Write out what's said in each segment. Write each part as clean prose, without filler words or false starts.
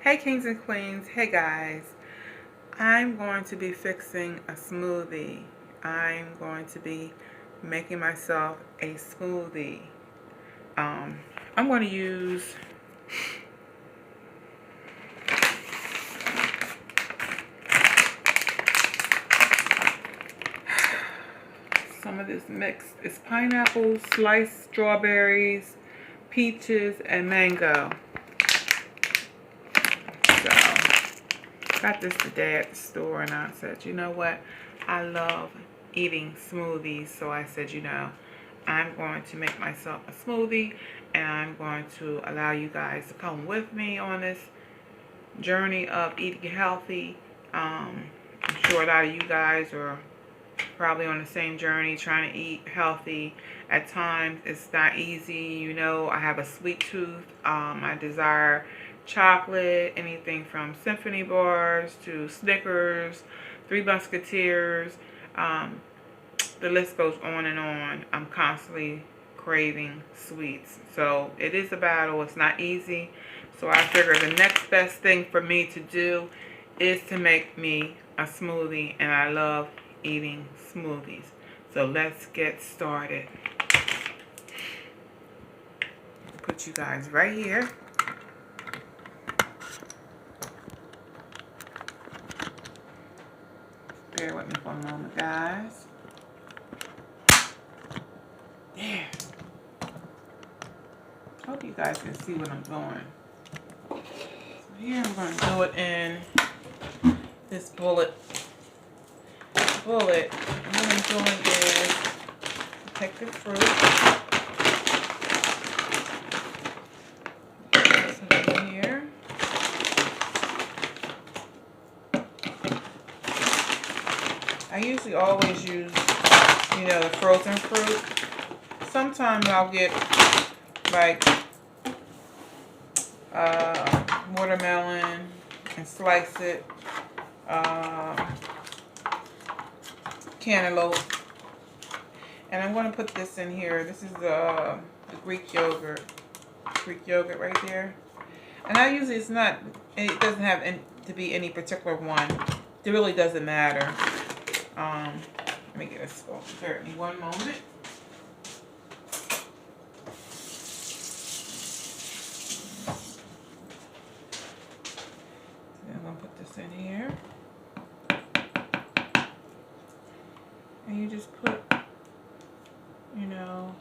Hey kings and queens, hey guys. I'm going to be fixing a smoothie. I'm going to be making myself a smoothie. I'm going to use some of this mix. It's pineapple, sliced strawberries, peaches, and mango. So, got this today at the store and I said, you know what? I love eating smoothies. So I said, I'm going to make myself a smoothie and I'm going to allow you guys to come with me on this journey of eating healthy. I'm sure a lot of you guys are probably on the same journey trying to eat healthy. At times it's not easy. I have a sweet tooth. I desire chocolate, anything from Symphony bars to Snickers, Three Musketeers. The list goes on and on. I'm constantly craving sweets. So it is a battle. It's not easy. So I figure the next best thing for me to do is to make me a smoothie. And I love eating smoothies. So let's get started. Put you guys right here. Bear with me for a moment, guys. There. Hope you guys can see what I'm doing. So here I'm going to do it in this bullet. And what I'm doing is take the fruit. Put some in here. I usually always use, the frozen fruit. Sometimes I'll get like watermelon and slice it, cantaloupe, and I'm going to put this in here. This is the Greek yogurt right there. And I usually it doesn't have to be any particular one. It really doesn't matter. Let me get a spoon. Bear with me one moment. I'm going to put this in here. And you just put,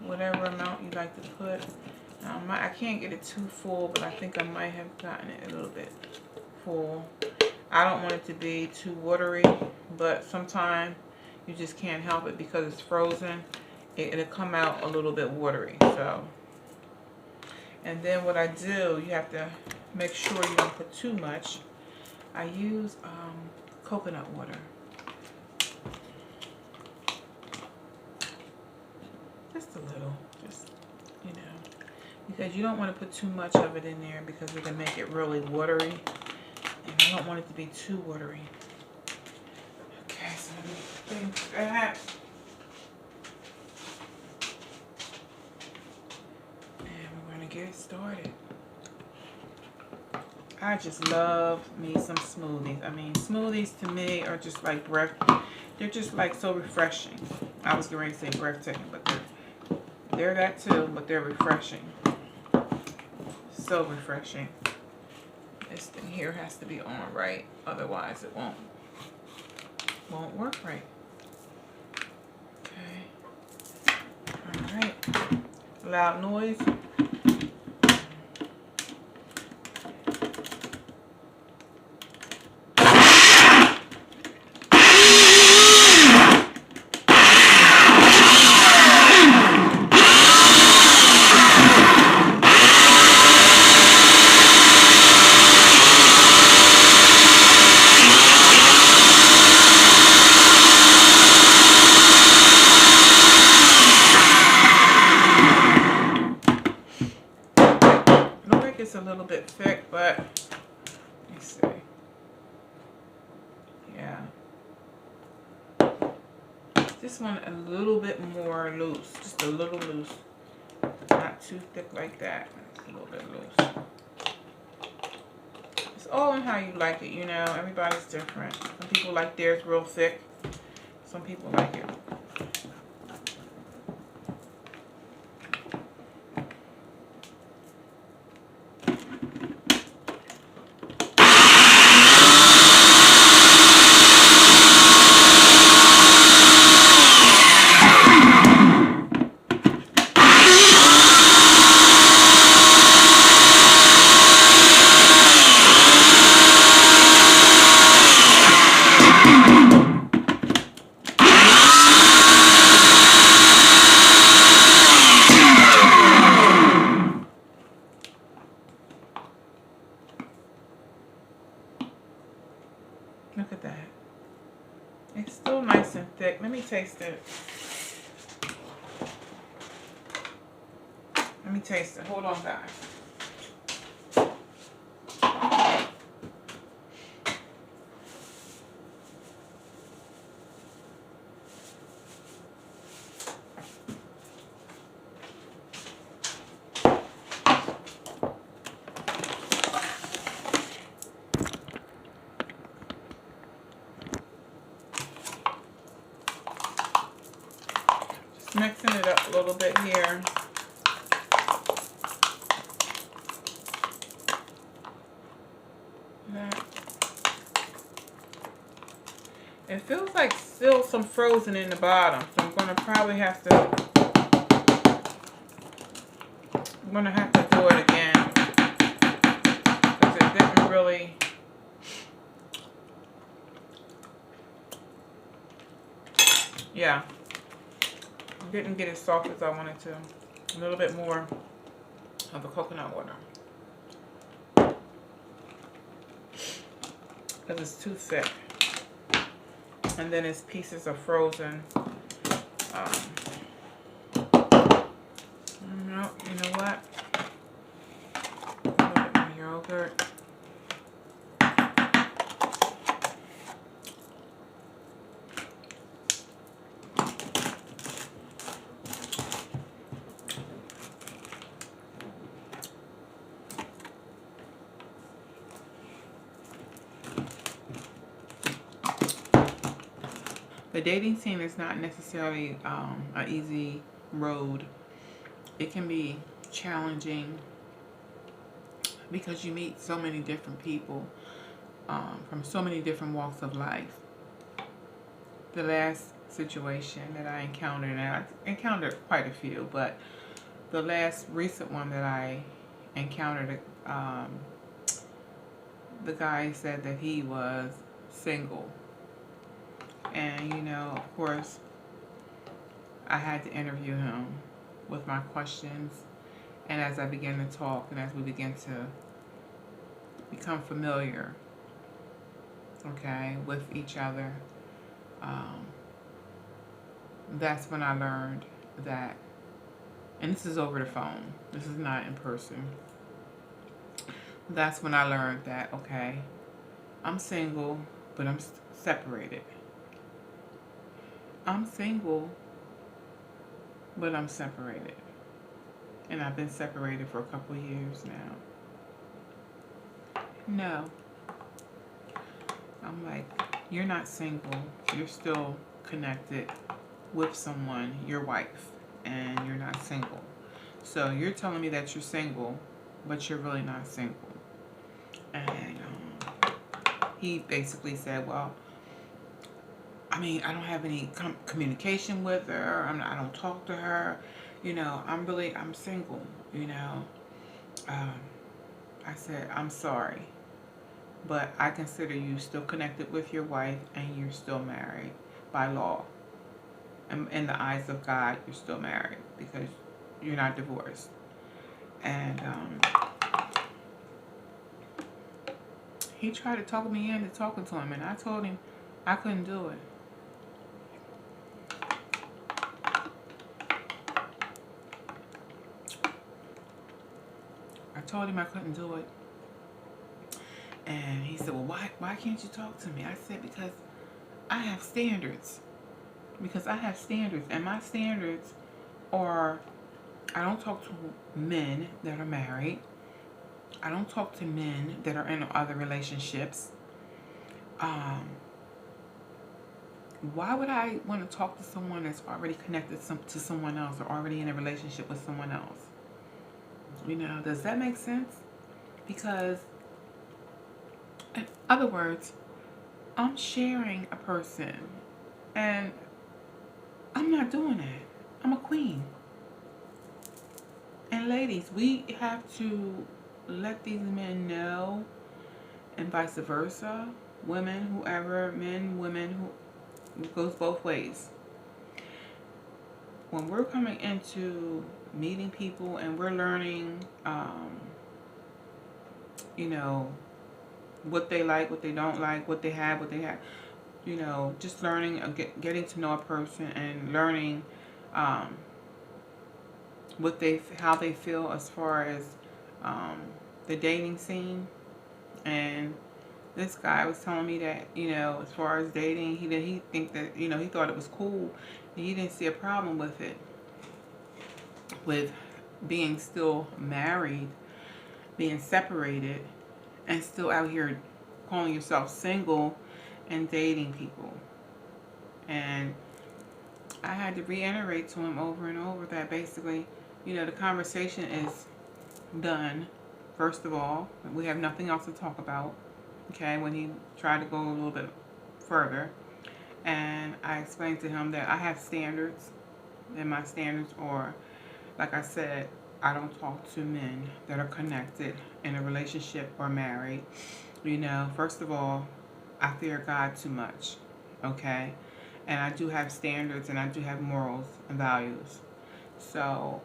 whatever amount you like to put. Now, I can't get it too full, but I think I might have gotten it a little bit full. I don't want it to be too watery, but sometimes you just can't help it because it's frozen. It'll come out a little bit watery. So, and then what I do, you have to make sure you don't put too much. I use coconut water. Just a little, because you don't want to put too much of it in there because it can make it really watery. And I don't want it to be too watery. Okay, so let me think that. And we're going to get it started. I just love me some smoothies. I mean, smoothies to me are just like they're just like so refreshing. I was going to say breathtaking, but they're that too, but they're refreshing. So refreshing. This thing here has to be on right, otherwise it won't work right. Okay. All right. Loud noise. It's a little bit thick, but let me see. Yeah. This one a little bit more loose, just a little loose. Not too thick like that. A little bit loose. all in how you like it, you know. Everybody's different. Some people like theirs real thick. Some people like it. Look at that. It's still nice and thick. Let me taste it. Let me taste it. Hold on, guys. Just mixing it up a little bit here. It feels like still some frozen in the bottom, so I'm gonna probably have to. I'm gonna have to do it again because it didn't really. Yeah, it didn't get as soft as I wanted to. A little bit more of the coconut water because it's too thick. And then its pieces are frozen. No, you know what? A little bit more yogurt. The dating scene is not necessarily an easy road. It can be challenging because you meet so many different people from so many different walks of life. The last situation that I encountered, and I encountered quite a few, but the last recent one that I encountered, the guy said that he was single. And, you know, of course, I had to interview him with my questions. And as I began to talk and as we began to become familiar, okay, with each other, that's when I learned that, and this is over the phone, this is not in person. That's when I learned that, okay, I'm single, but I'm separated. I'm single, but I'm separated. And I've been separated for a couple of years now. No. I'm like, you're not single. You're still connected with someone, your wife, and you're not single. So you're telling me that you're single, but you're really not single. And he basically said, well, I mean, I don't have any communication with her. I don't talk to her. You know, I'm single, you know. I said, I'm sorry, but I consider you still connected with your wife and you're still married by law. And in the eyes of God, you're still married because you're not divorced. And he tried to talk me into talking to him, and I told him I couldn't do it. I told him I couldn't do it. And he said, well, why can't you talk to me? I said, because I have standards. Because I have standards. And my standards are, I don't talk to men that are married. I don't talk to men that are in other relationships. Um, why would I want to talk to someone that's already connected to someone else or already in a relationship with someone else? You know, does that make sense? Because, in other words, I'm sharing a person and I'm not doing that. I'm a queen. And ladies, we have to let these men know, and vice versa. Women, whoever, men, women, who it goes both ways. When we're coming into meeting people and we're learning, you know, what they like, what they don't like, what they have, you know, just learning, getting to know a person and learning um, how they feel as far as um, the dating scene. And this guy was telling me that, you know, as far as dating, he think that, you know, he thought it was cool. And he didn't see a problem with it, with being still married, being separated, and still out here calling yourself single and dating people. And I had to reiterate to him over and over that basically, you know, the conversation is done. First of all, we have nothing else to talk about. Okay, when he tried to go a little bit further, and I explained to him that I have standards, and my standards are, like I said, I don't talk to men that are connected in a relationship or married. You know, first of all, I fear God too much. Okay, and I do have standards, and I do have morals and values. So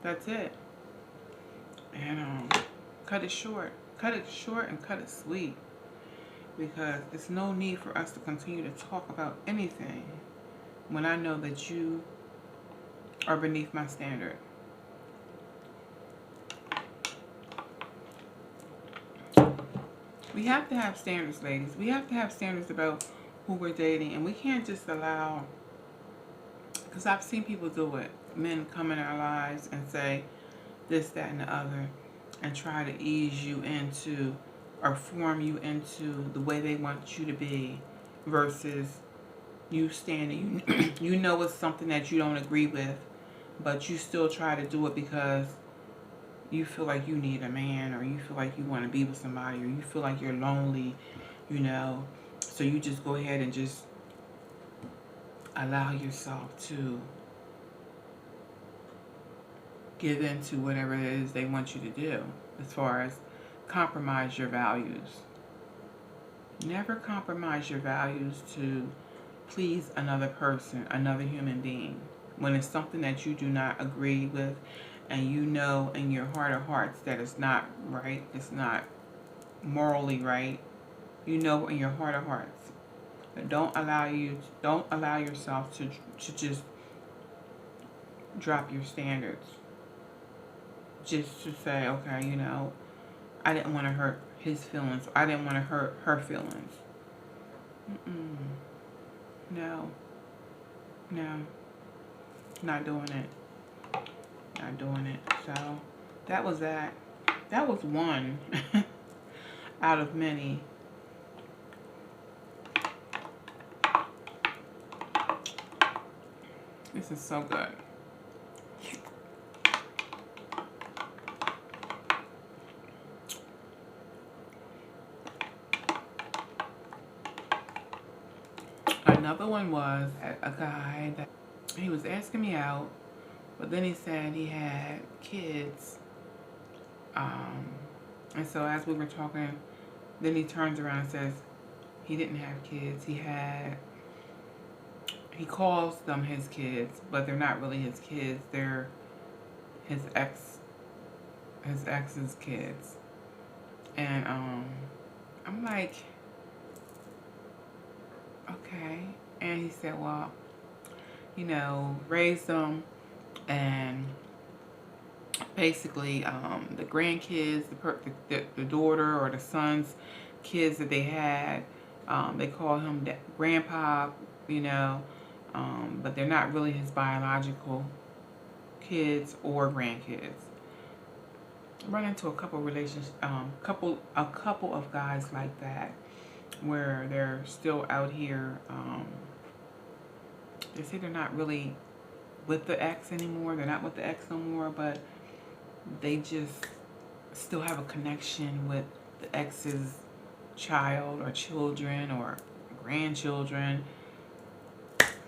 that's it. And cut it short. Cut it short and cut it sweet. Because there's no need for us to continue to talk about anything when I know that you are beneath my standard. We have to have standards, ladies. We have to have standards about who we're dating. And we can't just allow, because I've seen people do it. Men come in our lives and say this, that, and the other, and try to ease you into or form you into the way they want you to be, versus you standing, you know it's something that you don't agree with, but you still try to do it because you feel like you need a man, or you feel like you want to be with somebody, or you feel like you're lonely, you know. So you just go ahead and just allow yourself to give in to whatever it is they want you to do, as far as compromise your values. Never compromise your values to please another person, another human being, when it's something that you do not agree with, and you know in your heart of hearts that it's not right, it's not morally right. You know in your heart of hearts. But don't allow yourself to just drop your standards. Just to say, okay, you know, I didn't want to hurt his feelings. I didn't want to hurt her feelings. No. No. Not doing it. Not doing it. So, that was that. That was one out of many. This is so good. Another one was a guy that he was asking me out, but then he said he had kids. And so as we were talking, then he turns around and says he didn't have kids. He calls them his kids, but they're not really his kids. They're his ex's kids. And I'm like, okay. And he said, well, you know, raised them, and basically the grandkids, the daughter or the son's kids that they had, they call him grandpa, you know, but they're not really his biological kids or grandkids. run into a couple relationships, a couple of guys like that, where they're still out here. They say they're not really with the ex anymore. They're not with the ex no more, but they just still have a connection with the ex's child or children or grandchildren.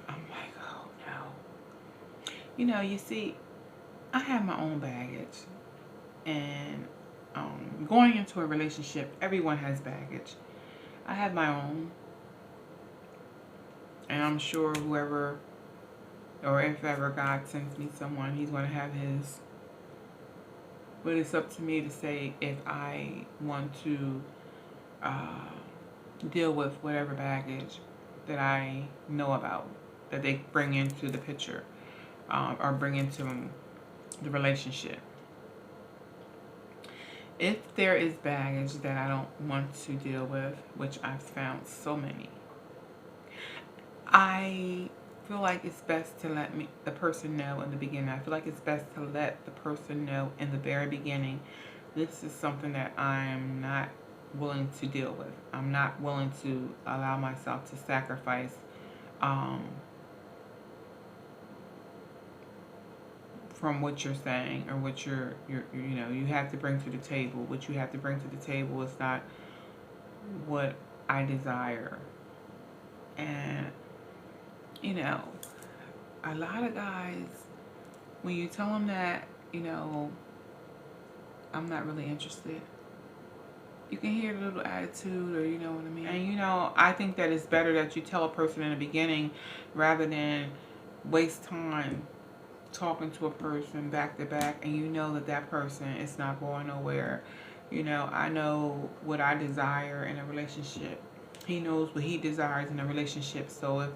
I'm like, oh no. You know, you see, I have my own baggage, and going into a relationship, everyone has baggage. I have my own, and I'm sure whoever, or if ever God sends me someone, he's going to have his. But it's up to me to say if I want to deal with whatever baggage that I know about, that they bring into the picture, or bring into the relationship. If there is baggage that I don't want to deal with, which I've found so many, I feel like it's best to let the person know in the beginning. I feel like it's best to let the person know in the very beginning, this is something that I'm not willing to deal with. I'm not willing to allow myself to sacrifice from what you're saying, or what you're you have to bring to the table. What you have to bring to the table is not what I desire. And you know, a lot of guys, when you tell them that, I'm not really interested, you can hear a little attitude, or you know what I mean. And I think that it's better that you tell a person in the beginning rather than waste time talking to a person back to back, and you know that person is not going nowhere. I know what I desire in a relationship. He knows what he desires in a relationship. So if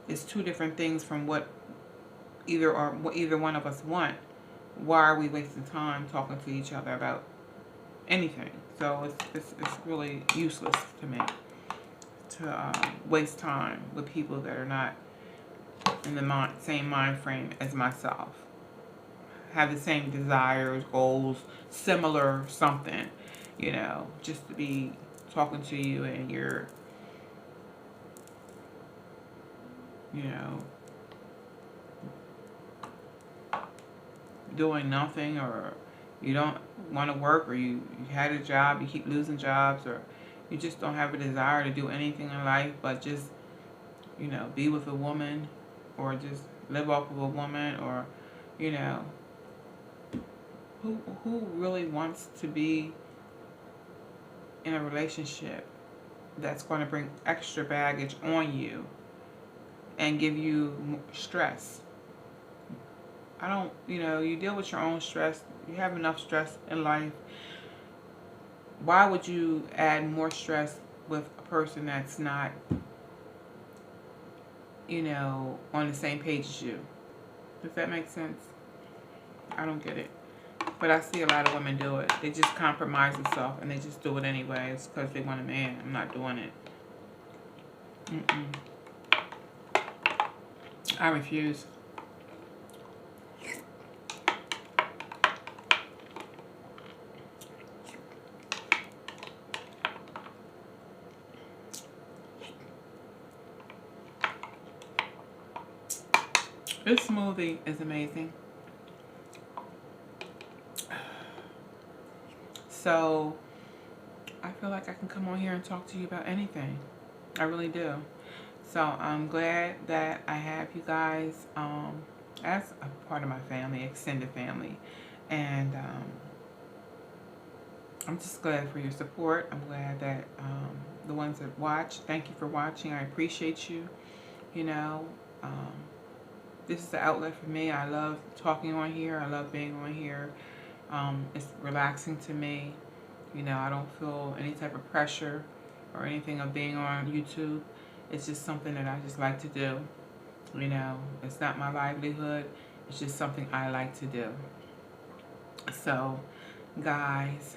it's two different things from what either one of us want, why are we wasting time talking to each other about anything? So it's really useless to me to waste time with people that are not in the same mind frame as myself, have the same desires, goals, similar something, just to be talking to you and you're, doing nothing, or you don't want to work, or you had a job, you keep losing jobs, or you just don't have a desire to do anything in life but just, be with a woman, or just live off of a woman, or, who really wants to be in a relationship that's going to bring extra baggage on you and give you stress? I don't, you deal with your own stress. You have enough stress in life. Why would you add more stress with a person that's not, on the same page as you? Does that make sense? I don't get it. But I see a lot of women do it. They just compromise themselves and they just do it anyway. It's because they want a man. I'm not doing it. I refuse. This smoothie is amazing. So, I feel like I can come on here and talk to you about anything. I really do. So, I'm glad that I have you guys as a part of my family, extended family. And I'm just glad for your support. I'm glad that the ones that watch, thank you for watching. I appreciate you. This is the outlet for me. I love talking on here. I love being on here. It's relaxing to me. I don't feel any type of pressure or anything of being on YouTube. It's just something that I just like to do. It's not my livelihood. It's just something I like to do. So, guys,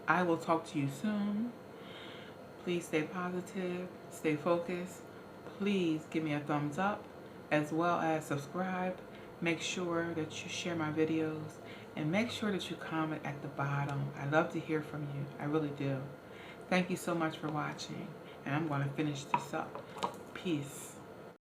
I will talk to you soon. Please stay positive. Stay focused. Please give me a thumbs up, as well as subscribe. Make sure that you share my videos And make sure that you comment at the bottom. I love to hear from you. I really do. Thank you so much for watching. And I'm going to finish this up. Peace.